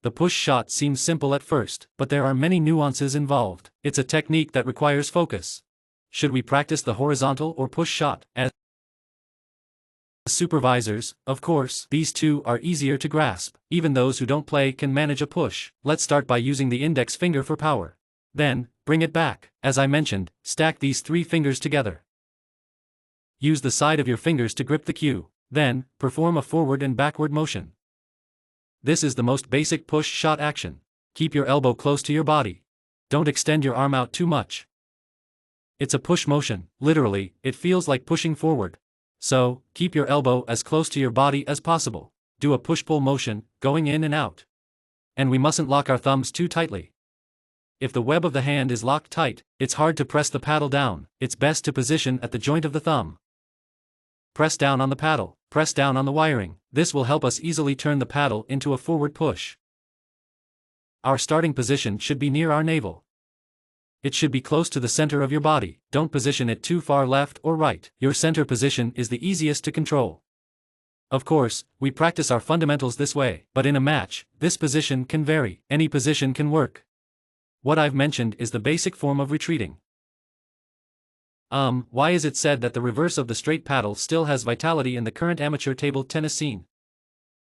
The push shot seems simple at first, but there are many nuances involved. It's a technique that requires focus. Should we practice the horizontal or push shot? As supervisors, of course, these two are easier to grasp. Even those who don't play can manage a push. Let's start by using the index finger for power. Then, bring it back. As I mentioned, stack these 3 fingers together. Use the side of your fingers to grip the cue. Then, perform a forward and backward motion. This is the most basic push shot action. Keep your elbow close to your body. Don't extend your arm out too much. It's a push motion. Literally, it feels like pushing forward. So, keep your elbow as close to your body as possible. Do a push-pull motion, going in and out. And we mustn't lock our thumbs too tightly. If the web of the hand is locked tight, it's hard to press the paddle down. It's best to position at the joint of the thumb. Press down on the paddle, press down on the wiring. This will help us easily turn the paddle into a forward push. Our starting position should be near our navel. It should be close to the center of your body. Don't position it too far left or right. Your center position is the easiest to control. Of course, we practice our fundamentals this way, but in a match, this position can vary. Any position can work. What I've mentioned is the basic form of retreating. Why is it said that the reverse of the straight paddle still has vitality in the current amateur table tennis scene?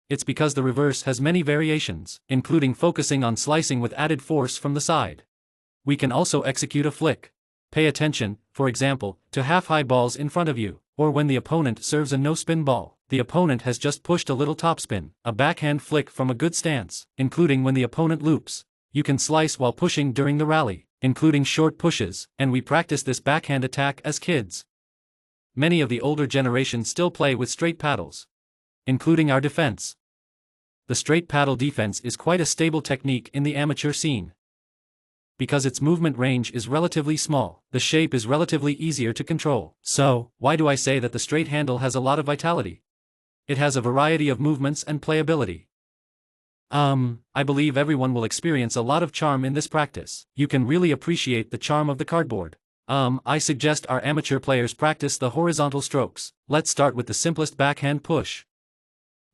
It's because the reverse has many variations, including focusing on slicing with added force from the side. We can also execute a flick. Pay attention, for example, to half-high balls in front of you, or when the opponent serves a no-spin ball. The opponent has just pushed a little topspin, a backhand flick from a good stance, including when the opponent loops. You can slice while pushing during the rally, including short pushes, and we practice this backhand attack as kids. Many of the older generation still play with straight paddles, including our defense. The straight paddle defense is quite a stable technique in the amateur scene. Because its movement range is relatively small, the shape is relatively easier to control. So, why do I say that the straight handle has a lot of vitality? It has a variety of movements and playability. I believe everyone will experience a lot of charm in this practice. You can really appreciate the charm of the cardboard. I suggest our amateur players practice the horizontal strokes. Let's start with the simplest backhand push.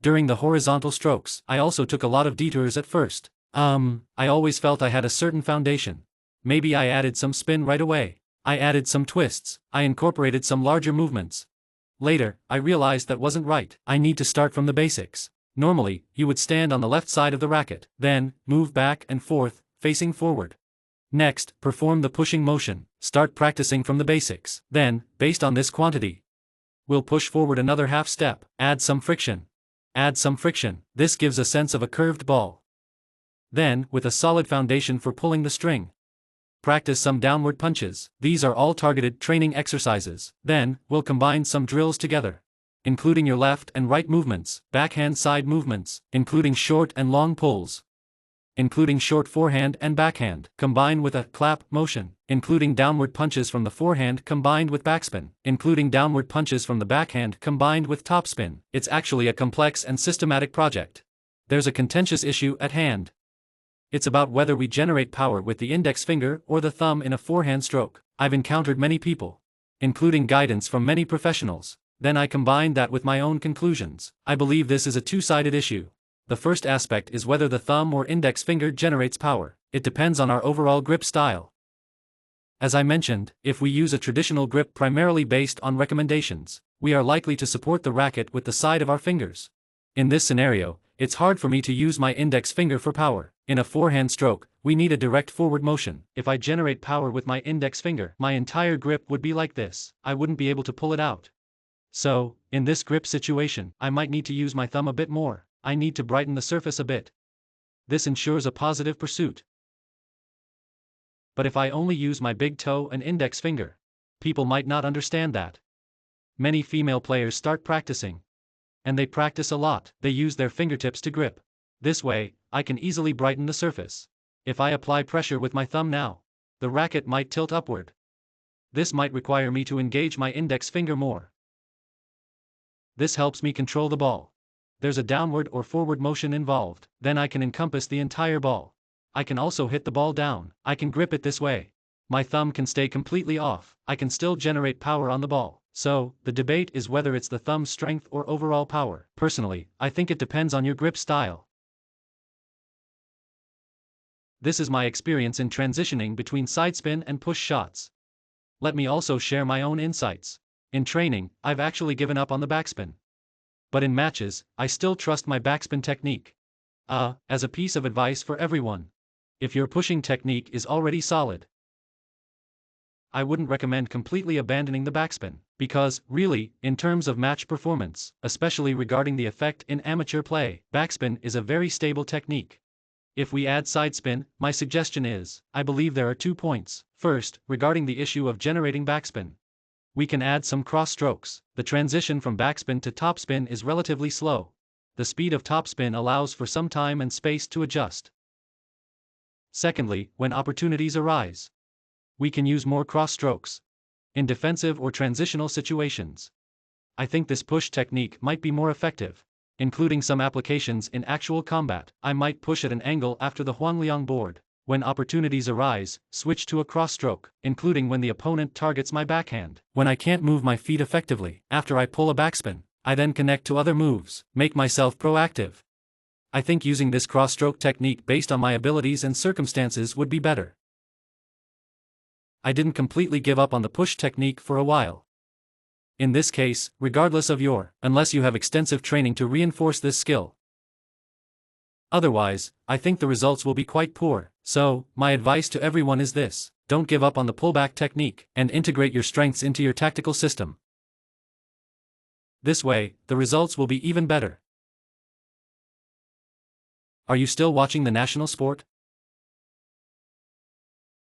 During the horizontal strokes, I also took a lot of detours at first. I always felt I had a certain foundation. Maybe I added some spin right away. I added some twists. I incorporated some larger movements. Later, I realized that wasn't right. I need to start from the basics. Normally, you would stand on the left side of the racket, then, move back and forth, facing forward. Next, perform the pushing motion. Start practicing from the basics. Then, based on this quantity, we'll push forward another half step. Add some friction. Add some friction. This gives a sense of a curved ball. Then, with a solid foundation for pulling the string, practice some downward punches. These are all targeted training exercises. Then, we'll combine some drills together, including your left and right movements, backhand side movements, including short and long pulls, including short forehand and backhand, combined with a clap motion, including downward punches from the forehand combined with backspin, including downward punches from the backhand combined with topspin. It's actually a complex and systematic project. There's a contentious issue at hand. It's about whether we generate power with the index finger or the thumb in a forehand stroke. I've encountered many people, including guidance from many professionals. Then I combined that with my own conclusions. I believe this is a two-sided issue. The first aspect is whether the thumb or index finger generates power. It depends on our overall grip style. As I mentioned, if we use a traditional grip primarily based on recommendations, we are likely to support the racket with the side of our fingers. In this scenario, it's hard for me to use my index finger for power. In a forehand stroke, we need a direct forward motion. If I generate power with my index finger, my entire grip would be like this. I wouldn't be able to pull it out. So, in this grip situation, I might need to use my thumb a bit more. I need to brighten the surface a bit. This ensures a positive pursuit. But if I only use my big toe and index finger, people might not understand that. Many female players start practicing. And they practice a lot. They use their fingertips to grip. This way, I can easily brighten the surface. If I apply pressure with my thumb now, the racket might tilt upward. This might require me to engage my index finger more. This helps me control the ball. There's a downward or forward motion involved. Then I can encompass the entire ball. I can also hit the ball down. I can grip it this way. My thumb can stay completely off. I can still generate power on the ball. So, the debate is whether it's the thumb's strength or overall power. Personally, I think it depends on your grip style. This is my experience in transitioning between sidespin and push shots. Let me also share my own insights. In training, I've actually given up on the backspin. But in matches, I still trust my backspin technique. As a piece of advice for everyone. If your pushing technique is already solid, I wouldn't recommend completely abandoning the backspin, because, really, in terms of match performance, especially regarding the effect in amateur play, backspin is a very stable technique. If we add sidespin, my suggestion is, I believe there are 2 points. First, regarding the issue of generating backspin. We can add some cross strokes. The transition from backspin to topspin is relatively slow. The speed of topspin allows for some time and space to adjust. Secondly, when opportunities arise, we can use more cross strokes in defensive or transitional situations. I think this push technique might be more effective, including some applications in actual combat. I might push at an angle after the Huangliang board. When opportunities arise, switch to a cross stroke, including when the opponent targets my backhand. When I can't move my feet effectively, after I pull a backspin, I then connect to other moves, make myself proactive. I think using this cross-stroke technique based on my abilities and circumstances would be better. I didn't completely give up on the push technique for a while. In this case, regardless of unless you have extensive training to reinforce this skill. Otherwise, I think the results will be quite poor. So, my advice to everyone is this: don't give up on the pullback technique, and integrate your strengths into your tactical system. This way, the results will be even better. Are you still watching the national sport?